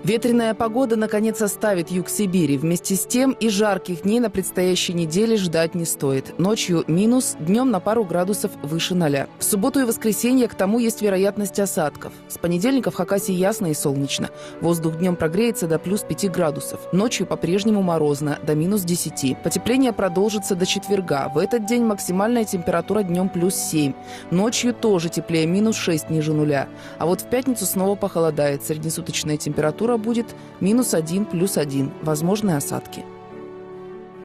Ветреная погода, наконец, оставит юг Сибири. Вместе с тем и жарких дней на предстоящей неделе ждать не стоит. Ночью минус, днем на пару градусов выше 0. В субботу и воскресенье к тому есть вероятность осадков. С понедельника в Хакасии ясно и солнечно. Воздух днем прогреется до плюс 5 градусов. Ночью по-прежнему морозно, до минус 10. Потепление продолжится до четверга. В этот день максимальная температура днем плюс 7. Ночью тоже теплее, минус 6 ниже 0. А вот в пятницу снова похолодает. Среднесуточная температура будет минус 1, плюс 1. Возможны осадки.